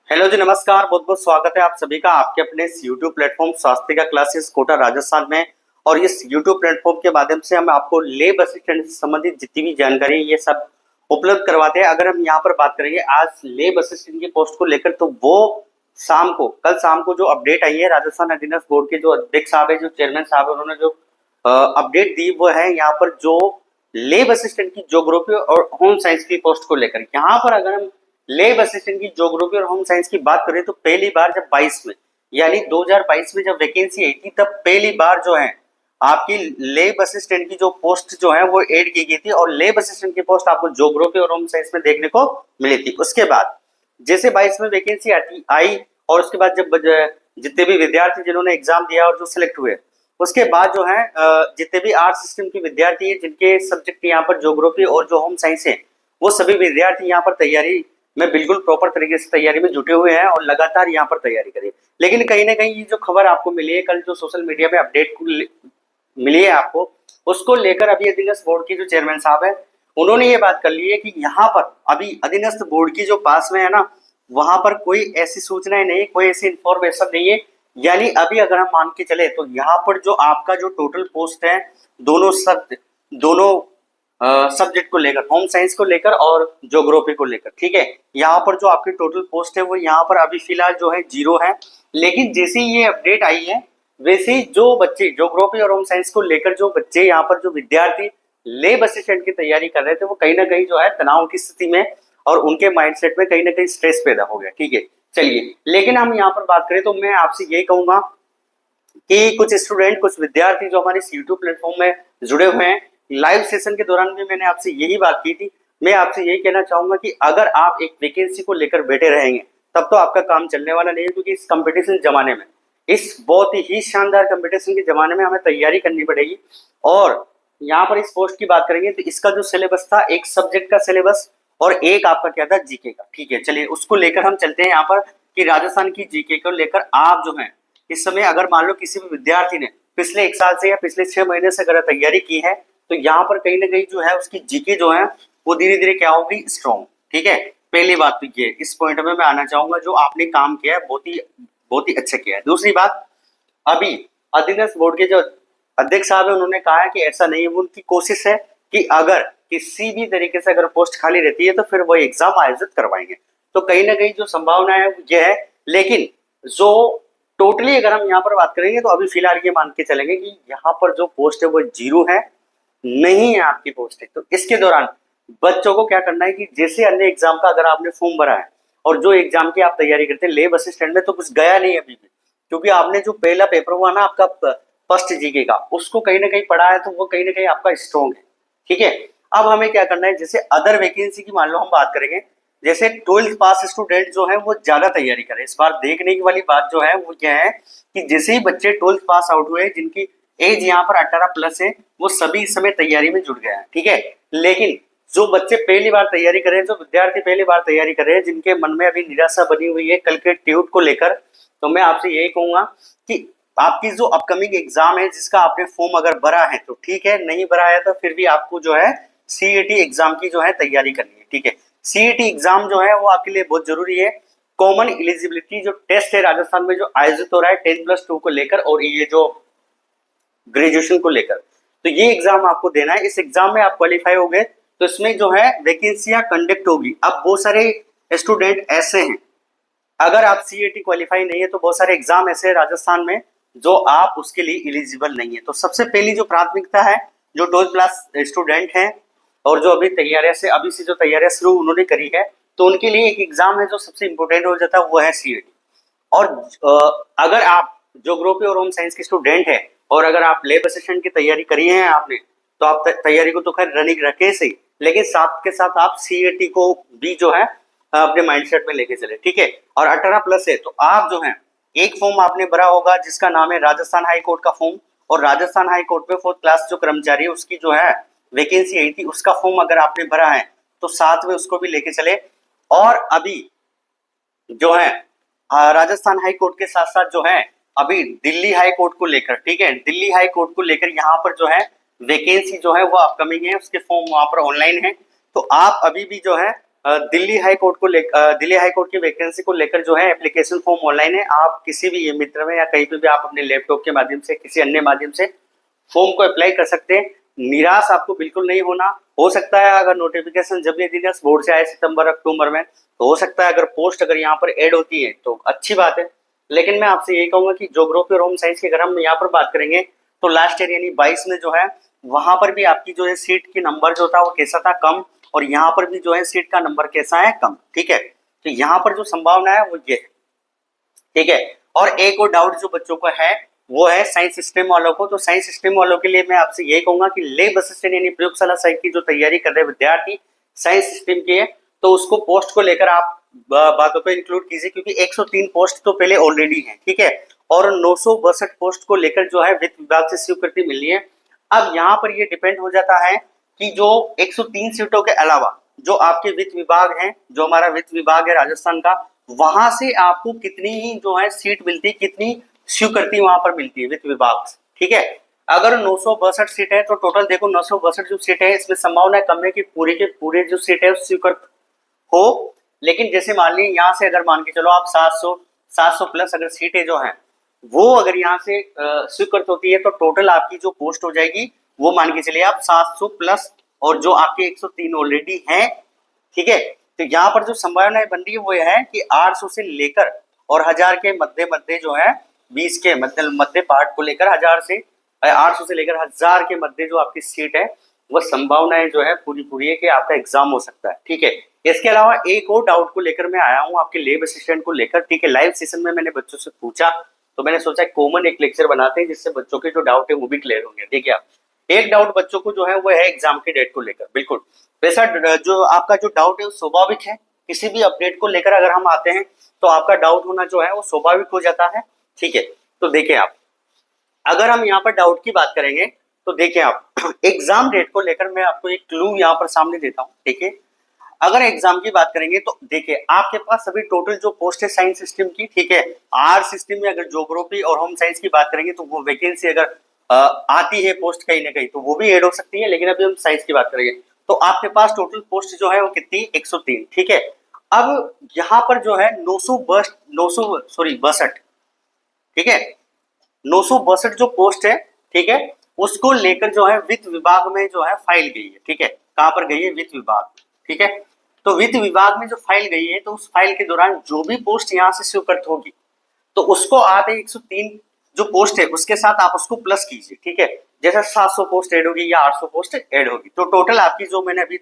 Hello जी, नमस्कार। बहुत बहुत स्वागत है आप सभी का आपके अपने इस यूट्यूब प्लेटफॉर्म स्वास्थ्य का क्लासेस कोटा राजस्थान में। और इस यूट्यूब प्लेटफॉर्म के माध्यम से हम आपको लेब असिस्टेंट से संबंधित जितनी भी जानकारी ये सब उपलब्ध करवाते हैं। अगर हम यहाँ पर बात करेंगे आज लेब असिस्टेंट की पोस्ट को लेकर, तो वो कल शाम को जो अपडेट आई है राजस्थान अधीनस्थ बोर्ड के जो अध्यक्ष साहब है, जो चेयरमैन साहब है, उन्होंने जो अपडेट दी वो है यहाँ पर जो लेब असिस्टेंट की ज्योग्राफी और होम साइंस की पोस्ट को लेकर। यहाँ पर अगर हम लेब असिस्टेंट की ज्योग्राफी और होम साइंस की बात करें तो पहली बार जब 22 में यानी 2022 में जब वैकेंसी आई थी, तब पहली बार जो है आपकी लेब असिस्टेंट की जो पोस्ट जो है वो ऐड की गई थी। और लेब असिस्टेंट की पोस्ट आपको ज्योग्राफी और होम साइंस में देखने को मिली थी। उसके बाद जैसे 22 में वैकेंसी आई और उसके बाद जब जितने भी विद्यार्थी जिन्होंने एग्जाम दिया और जो सिलेक्ट हुए, उसके बाद जो है जितने भी आर्ट सिस्टम के विद्यार्थी है जिनके सब्जेक्ट यहाँ पर ज्योग्राफी और जो होम साइंस है, वो सभी विद्यार्थी यहाँ पर तैयारी में बिल्कुल प्रॉपर तरीके से तैयारी में जुटे हुए हैं और लगातार यहाँ पर तैयारी करें। लेकिन कहीं ना कहीं ये जो खबर आपको मिली है कल, जो सोशल मीडिया में अपडेट मिली है आपको, उसको लेकर अभी अधीनस्थ बोर्ड की जो चेयरमैन साहब है, उन्होंने ये बात कर ली है कि यहाँ पर अभी अधीनस्थ बोर्ड की जो पास में है ना, वहां पर कोई ऐसी सूचनाएं नहीं, कोई ऐसी इंफॉर्मेशन नहीं है। यानी अभी अगर हम मान के चले तो यहाँ पर जो आपका जो टोटल पोस्ट है दोनों सब्जेक्ट को लेकर, होम साइंस को लेकर और ज्योग्राफी को लेकर, ठीक है, यहाँ पर जो आपकी टोटल पोस्ट है वो यहाँ पर अभी फिलहाल जो है 0 है। लेकिन जैसे ये अपडेट आई है, वैसे ही जो बच्चे ज्योग्राफी और होम साइंस को लेकर, जो बच्चे यहाँ पर जो विद्यार्थी लेब असिस्टेंट की तैयारी कर रहे थे, वो कहीं ना कहीं जो है तनाव की स्थिति में और उनके माइंडसेट में कहीं ना कहीं स्ट्रेस पैदा हो गया, ठीक है। चलिए, लेकिन हम यहाँ पर बात करें तो मैं आपसे यही कहूंगा कि कुछ स्टूडेंट, कुछ विद्यार्थी जो हमारे यूट्यूब प्लेटफॉर्म में जुड़े हुए हैं, लाइव सेशन के दौरान भी मैंने आपसे यही बात की थी। मैं आपसे यही कहना चाहूंगा कि अगर आप एक वैकेंसी को लेकर बैठे रहेंगे तब तो आपका काम चलने वाला नहीं है, क्योंकि इस कंपटीशन जमाने में, इस बहुत ही शानदार कंपटीशन के जमाने में हमें तैयारी करनी पड़ेगी। और यहाँ पर इस पोस्ट की बात करेंगे तो इसका जो सिलेबस था, एक सब्जेक्ट का सिलेबस और एक आपका क्या था, जीके का, ठीक है। चलिए, उसको लेकर हम चलते हैं यहाँ पर कि राजस्थान की जीके को लेकर आप जो है इस समय अगर मान लो किसी भी विद्यार्थी ने पिछले 1 साल से या पिछले 6 महीने से अगर तैयारी की है, तो यहाँ पर कहीं ना कहीं जो है उसकी जीके जो है वो धीरे धीरे क्या होगी, स्ट्रॉन्ग, ठीक है। पहली बात तो ये, इस पॉइंट में मैं आना चाहूंगा, जो आपने काम किया है बहुत ही अच्छा किया है। दूसरी बात, अभी अधीनस्थ बोर्ड के जो अध्यक्ष साहब है, उन्होंने कहा है कि ऐसा नहीं है, उनकी कोशिश है कि अगर किसी भी तरीके से अगर पोस्ट खाली रहती है तो फिर वो एग्जाम आयोजित करवाएंगे। तो कहीं ना कहीं जो संभावना है ये है। लेकिन जो टोटली अगर हम यहाँ पर बात करेंगे तो अभी फिलहाल ये मान के चलेंगे कि यहाँ पर जो पोस्ट है वो 0 है, नहीं है आपकी पोस्ट है। तो इसके दौरान बच्चों को क्या करना है कि जैसे अन्य एग्जाम का अगर आपने फॉर्म भरा है और जो एग्जाम की आप तैयारी करते हैं लेब असिस्टेंट में, तो कुछ गया नहीं अभी भी, क्योंकि आपने जो पहला पेपर हुआ ना आपका फर्स्ट जीके का, उसको कहीं ना कहीं पढ़ा है, तो वो कहीं ना कहीं आपका स्ट्रॉन्ग है, ठीक है। अब हमें क्या करना है, जैसे अदर वैकेंसी की मान लो हम बात करेंगे, जैसे 12th पास स्टूडेंट जो है वो ज्यादा तैयारी करें। इस बार देखने की वाली बात जो है वो क्या है कि जैसे ही बच्चे 12th पास आउट हुए, जिनकी एज यहाँ पर 18 प्लस है, वो सभी इस समय तैयारी में जुट गए हैं, ठीक है। लेकिन जो बच्चे पहली बार तैयारी कर रहे हैं, जो विद्यार्थी पहली बार तैयारी कर रहे हैं, जिनके मन में अभी निराशा बनी हुई है कल के ट्यूट को लेकर, तो मैं आपसे यही कहूंगा कि आपकी जो अपकमिंग एग्जाम है जिसका आपने फॉर्म अगर भरा है तो ठीक है, नहीं भरा है तो फिर भी आपको जो है सीईटी एग्जाम की जो है तैयारी करनी है, ठीक है। सीईटी एग्जाम जो है वो आपके लिए बहुत जरूरी है। कॉमन एलिजिबिलिटी जो टेस्ट है राजस्थान में जो आयोजित हो रहा है 10+2 को लेकर और ये जो ग्रेजुएशन को लेकर, तो ये एग्जाम आपको देना है। इस एग्जाम में आप क्वालिफाई हो गए तो इसमें जो है वैकेंसियां कंडक्ट होगी। अब बहुत सारे स्टूडेंट ऐसे हैं, अगर आप सीईटी क्वालिफाई नहीं है तो बहुत सारे एग्जाम ऐसे हैं राजस्थान में जो आप उसके लिए एलिजिबल नहीं है। तो सबसे पहली जो प्राथमिकता है, जो 12th क्लास स्टूडेंट हैं और जो अभी से जो तैयारियां शुरू उन्होंने करी है, तो उनके लिए एक एग्जाम है जो सबसे इंपॉर्टेंट हो जाता है, वो है सीईटी। और अगर आप ज्योग्राफी और होम साइंस के स्टूडेंट है और अगर आप लेब असिस्टेंट की तैयारी करी है आपने, तो आप तैयारी को तो खैर रनिंग रखे सही, लेकिन साथ के साथ आप सीईटी को भी जो है अपने माइंडसेट में लेके चले, ठीक है। और 18 प्लस है तो आप जो है एक फॉर्म आपने भरा होगा जिसका नाम है राजस्थान हाई कोर्ट का फॉर्म, और राजस्थान हाई कोर्ट में 4th क्लास जो कर्मचारी है उसकी जो है वैकेंसी आई थी, उसका फॉर्म अगर आपने भरा है तो साथ में उसको भी लेके चले। और अभी जो है राजस्थान हाई कोर्ट के साथ साथ जो है अभी दिल्ली हाई कोर्ट को लेकर, ठीक है, दिल्ली हाई कोर्ट को लेकर यहाँ पर जो है वैकेंसी जो है वो अपकमिंग है, उसके फॉर्म वहां पर ऑनलाइन है। तो आप अभी भी जो है दिल्ली हाई कोर्ट को दिल्ली हाई कोर्ट की वैकेंसी को लेकर जो है एप्लीकेशन फॉर्म ऑनलाइन है। आप किसी भी मित्र में या कहीं पे भी आप अपने लैपटॉप के माध्यम से किसी अन्य माध्यम से फॉर्म को अप्लाई कर सकते हैं। निराश आपको बिल्कुल नहीं होना। हो सकता है अगर नोटिफिकेशन जब ये दिन बोर्ड से आए सितंबर अक्टूबर में, तो हो सकता है अगर पोस्ट अगर यहाँ पर ऐड होती है तो अच्छी बात है। लेकिन मैं आपसे यही कहूंगा कि ज्योग्राफी और होम साइंस की अगर हम यहाँ पर बात करेंगे तो लास्ट ईयर यानी 22 में जो है वहां पर भी आपकी जो है सीट की नंबर जो था वो कैसा था, कम। और यहाँ पर भी जो है सीट का नंबर कैसा है, कम। ठीक है, तो यहाँ पर जो संभावना है वो ये है। ठीक है, और एक और डाउट जो बच्चों को है वो है साइंस स्ट्रीम वालों को। तो साइंस स्ट्रीम वालों के लिए मैं आपसे यही कहूंगा कि लैब असिस्टेंट यानी प्रयोगशाला साइट की जो तैयारी कर रहे विद्यार्थी साइंस स्ट्रीम के, तो उसको पोस्ट को लेकर आप बातों को इंक्लूड कीजिए, क्योंकि 103 पोस्ट तो पहले ऑलरेडी है। ठीक है, और 962 पोस्ट को लेकर जो है वित्त विभाग से स्वीकृति मिली है। अब यहाँ पर ये डिपेंड हो जाता है कि जो 103 सीटों के अलावा जो आपके वित्त विभाग हैं, जो हमारा वित्त विभाग है राजस्थान का, वहां से आपको कितनी ही जो है सीट मिलती है, कितनी स्वीकृति वहां पर मिलती है वित्त विभाग से। ठीक है, अगर 962 सीट है तो टोटल देखो 962 जो सीट है इसमें संभावना कम है कि पूरे के पूरे जो सीट है स्वीकृत हो। लेकिन जैसे मान लीजिए यहाँ से अगर मान के चलो आप 700 प्लस अगर सीटें जो हैं वो अगर यहाँ से स्वीकृत होती है तो टोटल आपकी जो पोस्ट हो जाएगी वो मान के चलिए आप 700 प्लस, और जो आपके 103 ऑलरेडी हैं। ठीक है, तो यहाँ पर जो संभावनाएं बन रही है वो है कि 800 से लेकर और 1000 के मध्य मध्य जो है 20 के मध्य पार्ट को लेकर 800 से लेकर 1000 के मध्य जो आपकी सीट है वो संभावनाएं जो है पूरी पूरी है कि आपका एग्जाम हो सकता है। ठीक है, इसके अलावा एक और डाउट को लेकर मैं आया हूँ आपके लैब असिस्टेंट को लेकर। ठीक है, लाइव सेशन में मैंने बच्चों से पूछा तो मैंने सोचा कॉमन एक लेक्चर बनाते हैं जिससे बच्चों के जो डाउट है वो भी क्लियर होंगे। देखिए आप, एक डाउट बच्चों को जो है वो है एग्जाम की डेट को लेकर। बिल्कुल वैसा जो आपका जो डाउट है वो स्वाभाविक है। किसी भी अपडेट को लेकर अगर हम आते हैं तो आपका डाउट होना जो है वो स्वाभाविक हो जाता है। ठीक है, तो देखिए आप, अगर हम यहाँ पर डाउट की बात करेंगे तो देखिए आप एग्जाम डेट को लेकर मैं आपको एक क्लू यहाँ पर सामने देता हूँ। ठीक है, अगर एग्जाम की बात करेंगे तो देखिए आपके पास अभी टोटल जो पोस्ट है साइंस सिस्टम की, ठीक है, आर सिस्टम में अगर ज्योग्राफी और होम साइंस की बात करेंगे तो वो वैकेंसी अगर आती है पोस्ट कहीं ना कहीं तो वो भी ऐड हो सकती है। लेकिन अभी हम साइंस की बात करेंगे तो आपके पास टोटल पोस्ट जो है वो कितनी, 103। ठीक है, अब यहाँ पर जो है 962 ठीक है, 962 जो पोस्ट है, ठीक है, उसको लेकर जो है वित्त विभाग में जो है फाइल गई है। ठीक है, कहां पर गई है, वित्त विभाग। ठीक है, तो वित्त विभाग में जो फाइल गई है तो उस फाइल के दौरान जो भी पोस्ट यहाँ से स्वीकृत होगी तो उसको आप 103 जो पोस्ट है उसके साथ आप उसको प्लस कीजिए। ठीक है, जैसे 700 पोस्ट ऐड होगी या 800 पोस्ट ऐड होगी तो टोटल आपकी जो मैंने अभी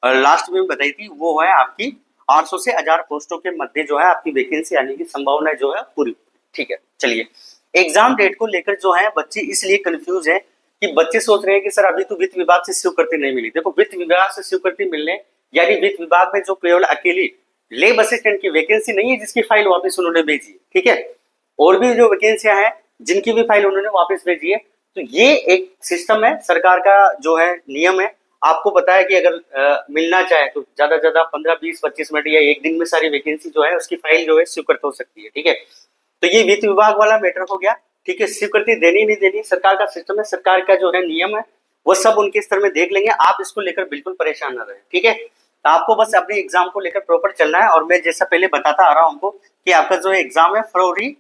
लास्ट में बताई थी वो है आपकी 800 से 1000 पोस्टों के मध्य जो है आपकी वैकेंसी आने की संभावना जो है पूरी। ठीक है, चलिए एग्जाम डेट को लेकर जो है बच्चे इसलिए कंफ्यूज है कि बच्चे सोच रहे हैं कि सर अभी तो वित्त विभाग से स्वीकृति नहीं मिली। देखो वित्त विभाग से स्वीकृति मिलने यानी वित्त विभाग में जो केवल अकेली लैब असिस्टेंट की वैकेंसी नहीं है जिसकी फाइल वापस उन्होंने भेजी है। ठीक है, और भी जो वैकेंसियां हैं जिनकी भी फाइल उन्होंने वापस भेजी है। तो ये एक सिस्टम है, सरकार का जो है नियम है। आपको पता है कि अगर मिलना चाहे तो ज्यादा से ज्यादा 15, 20, 25 मिनट या एक दिन में सारी वैकेंसी जो है उसकी फाइल जो है स्वीकृत हो सकती है। ठीक है, तो ये वित्त विभाग वाला मैटर हो गया। ठीक है, स्वीकृति देनी नहीं देनी सरकार का सिस्टम है, सरकार का जो है नियम है वो सब उनके स्तर में देख लेंगे। आप इसको लेकर बिल्कुल परेशान ना रहे। ठीक है, तो आपको बस अपने एग्जाम को लेकर प्रॉपर चलना है। और मैं जैसा पहले बताता आ रहा हूँ आपको कि आपका जो एग्जाम है फरवरी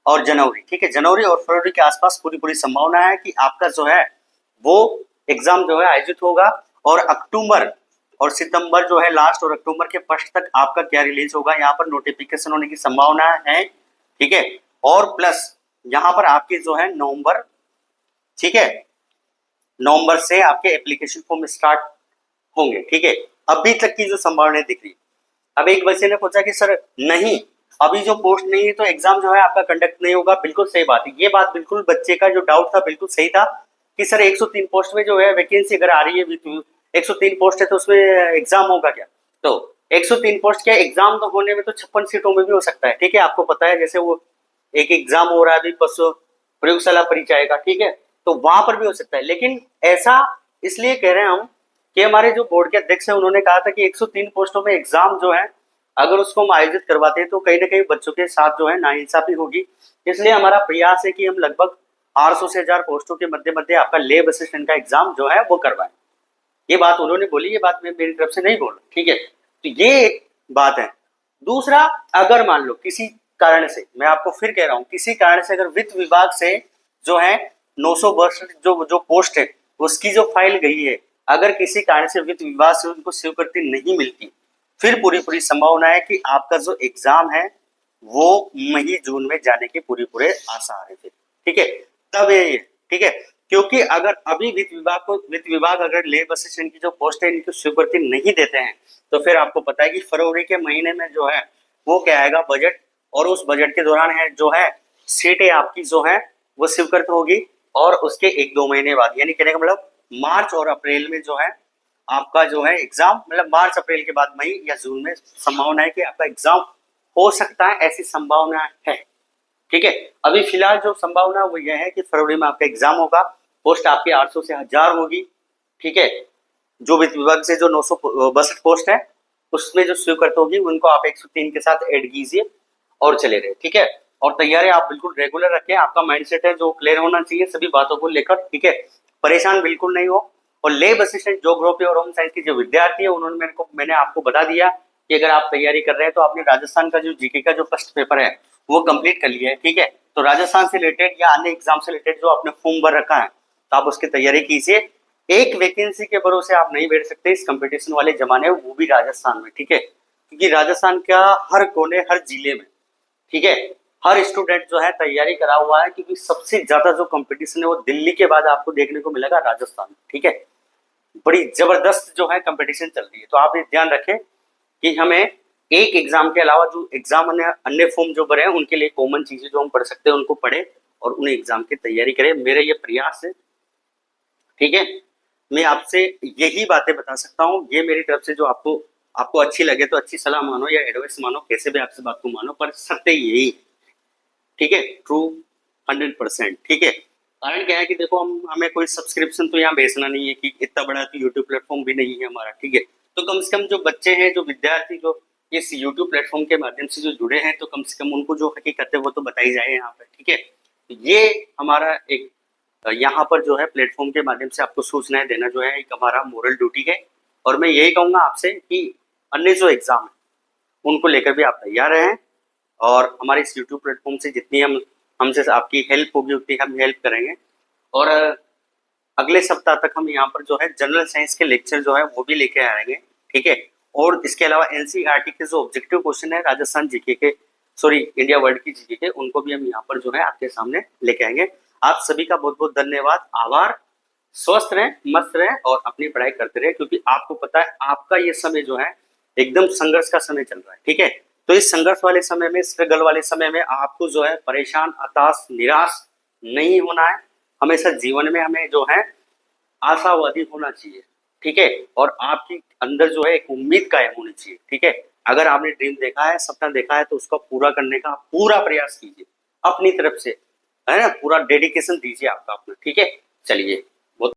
और जनवरी, ठीक है, जनवरी और फरवरी के आसपास पूरी पूरी संभावना है कि आपका जो है वो एग्जाम जो है आयोजित होगा। और अक्टूबर और सितंबर जो है लास्ट और अक्टूबर के फर्स्ट तक आपका क्या रिलीज होगा, यहाँ पर नोटिफिकेशन होने की संभावना है। ठीक है, और प्लस यहाँ पर आपके जो है नवंबर, ठीक है, नवंबर से आपके एप्लीकेशन फॉर्म स्टार्ट होंगे। ठीक है, अभी तक की जो संभावना दिख रही। अब एक बच्चे ने पूछा कि सर नहीं अभी जो पोस्ट नहीं है तो एग्जाम जो है आपका कंडक्ट नहीं होगा। बिल्कुल सही बात है, ये बात बिल्कुल बच्चे का जो डाउट था बिल्कुल सही था कि सर 103 पोस्ट में जो है वैकेंसी अगर आ रही है, 103 पोस्ट है तो उसमें एग्जाम होगा क्या। तो 103 पोस्ट क्या एग्जाम तो होने में तो 56 सीटों में भी हो सकता है। ठीक है, आपको पता है जैसे वो एक एग्जाम हो रहा है अभी परसों प्रयोगशाला परिचय का, ठीक है, तो वहां पर भी हो सकता है। लेकिन ऐसा इसलिए कह रहे हैं हम कि हमारे जो बोर्ड के अध्यक्ष हैं उन्होंने कहा था कि 103 पोस्टों में एग्जाम जो है अगर उसको हम आयोजित करवाते हैं तो कहीं ना कहीं बच्चों के साथ जो है नाइंसाफी होगी। इसलिए हमारा प्रयास है कि हम लगभग 800 से 1000 पोस्टों के मध्य मध्य आपका लैब असिस्टेंट का एग्जाम जो है वो करवाएं। ये बात उन्होंने बोली, ये बात मैं मेरी तरफ से नहीं बोल रहा। ठीक है, तो ये एक बात है। दूसरा, अगर मान लो किसी कारण से, मैं आपको फिर कह रहा हूं, किसी कारण से अगर वित्त विभाग से जो है 962 जो जो पोस्ट है उसकी जो फाइल गई है, अगर किसी कारण से वित्त विभाग से उनको स्वीकृति नहीं मिलती, फिर पूरी पूरी संभावना है कि आपका जो एग्जाम है वो मई जून में जाने के पूरे पूरे आसार है। ठीक है, तब ये ठीक है, क्योंकि अगर अभी वित्त विभाग अगर लेब असिस्टेंट की जो पोस्ट है इनकी स्वीकृति नहीं देते हैं, तो फिर आपको पता है कि फरवरी के महीने में जो है वो क्या आएगा, बजट, और उस बजट के दौरान है जो है सीटें आपकी जो है वो स्वीकृत होगी, और उसके 1-2 महीने बाद, यानी कहने का मतलब मार्च और अप्रैल में जो है आपका जो है एग्जाम, मतलब मार्च अप्रैल के बाद मई या जून में संभावना है कि आपका एग्जाम हो सकता है, ऐसी संभावना है। ठीक है, अभी फिलहाल जो संभावना वो यह है कि फरवरी में आपका एग्जाम होगा, पोस्ट आपकी 800 से 1000 होगी। ठीक है, जो वित्त विभाग से जो 962 पोस्ट है उसमें जो स्वीकृत होगी उनको आप 103 के साथ ऐड कीजिए और चले रहे। ठीक है, और तैयारी आप बिल्कुल रेगुलर रखें, आपका माइंडसेट है जो क्लियर होना चाहिए सभी बातों को लेकर। ठीक है, परेशान बिल्कुल नहीं हो। और लेब असिस्टेंट ज्योग्राफी और होम साइंस के जो विद्यार्थी है उन्होंने मैंने आपको बता दिया कि अगर आप तैयारी कर रहे हैं तो आपने राजस्थान का जो जीके का जो फर्स्ट पेपर है वो कंप्लीट कर लिया है। ठीक है, तो राजस्थान से रिलेटेड या अन्य एग्जाम से रिलेटेड जो आपने फॉर्म भर रखा है तो आप उसकी तैयारी कीजिए। एक वैकेंसी के भरोसे आप नहीं बैठ सकते इस कंपटीशन वाले जमाने में, वो भी राजस्थान में। ठीक है, क्योंकि राजस्थान का हर कोने हर जिले में, ठीक है, हर स्टूडेंट जो है तैयारी करा हुआ है, क्योंकि सबसे ज्यादा जो कंपटीशन है वो दिल्ली के बाद आपको देखने को मिलेगा राजस्थान में। ठीक है, बड़ी जबरदस्त जो है कंपटीशन चल रही है। तो आप ये ध्यान रखें कि हमें एक एग्जाम के अलावा जो एग्जाम अन्य फॉर्म जो भरे हैं उनके लिए कॉमन चीजें जो हम पढ़ सकते हैं उनको पढ़े और उन्हें एग्जाम की तैयारी करें, मेरा ये प्रयास है। ठीक है, मैं आपसे यही बातें बता सकता हूँ, ये मेरी तरफ से जो आपको आपको अच्छी लगे तो अच्छी सलाह मानो या एडवाइस मानो, कैसे भी आपसे बात को मानो, पर सत्य यही है। ठीक है, ट्रू 100%। ठीक है, कारण क्या है कि देखो हमें कोई सब्सक्रिप्शन तो यहाँ बेचना नहीं है, कि इतना बड़ा तो यूट्यूब प्लेटफॉर्म भी नहीं है हमारा। ठीक है, तो कम से कम जो बच्चे हैं, जो विद्यार्थी जो इस यूट्यूब प्लेटफॉर्म के माध्यम से जो जुड़े हैं, तो कम से कम उनको जो हकीकत है वो तो बताई जाए यहाँ पर। ठीक है, तो ये हमारा एक यहाँ पर जो है प्लेटफॉर्म के माध्यम से आपको सूचनाएं देना जो है एक हमारा मोरल ड्यूटी है। और मैं यही कहूंगा आपसे कि अन्य जो एग्जाम है उनको लेकर भी आप तैयार रहें, और हमारे इस यूट्यूब प्लेटफॉर्म से जितनी हमसे आपकी हेल्प होगी उतनी हम हेल्प करेंगे। और अगले सप्ताह तक हम यहाँ पर जो है जनरल साइंस के लेक्चर जो है वो भी लेके आएंगे। ठीक है, और इसके अलावा एनसीईआरटी के जो ऑब्जेक्टिव क्वेश्चन है राजस्थान जीके के, सॉरी इंडिया वर्ल्ड की जीके के, उनको भी हम यहाँ पर जो है आपके सामने लेके आएंगे। आप सभी का बहुत बहुत धन्यवाद, आभार। स्वस्थ रहें, मस्त रहें और अपनी पढ़ाई करते रहें, क्योंकि आपको पता है आपका ये समय जो है एकदम संघर्ष का समय चल रहा है। ठीक है, तो इस संघर्ष वाले समय में, स्ट्रगल वाले समय में आपको जो है परेशान, हताश, निराश नहीं होना है। हमेशा जीवन में हमें जो है आशावादी होना चाहिए। ठीक है, और आपकी अंदर जो है एक उम्मीद कायम होनी चाहिए। ठीक है, अगर आपने ड्रीम देखा है, सपना देखा है, तो उसका पूरा करने का पूरा प्रयास कीजिए अपनी तरफ से, है ना, पूरा डेडिकेशन दीजिए आपका अपना। ठीक है, चलिए।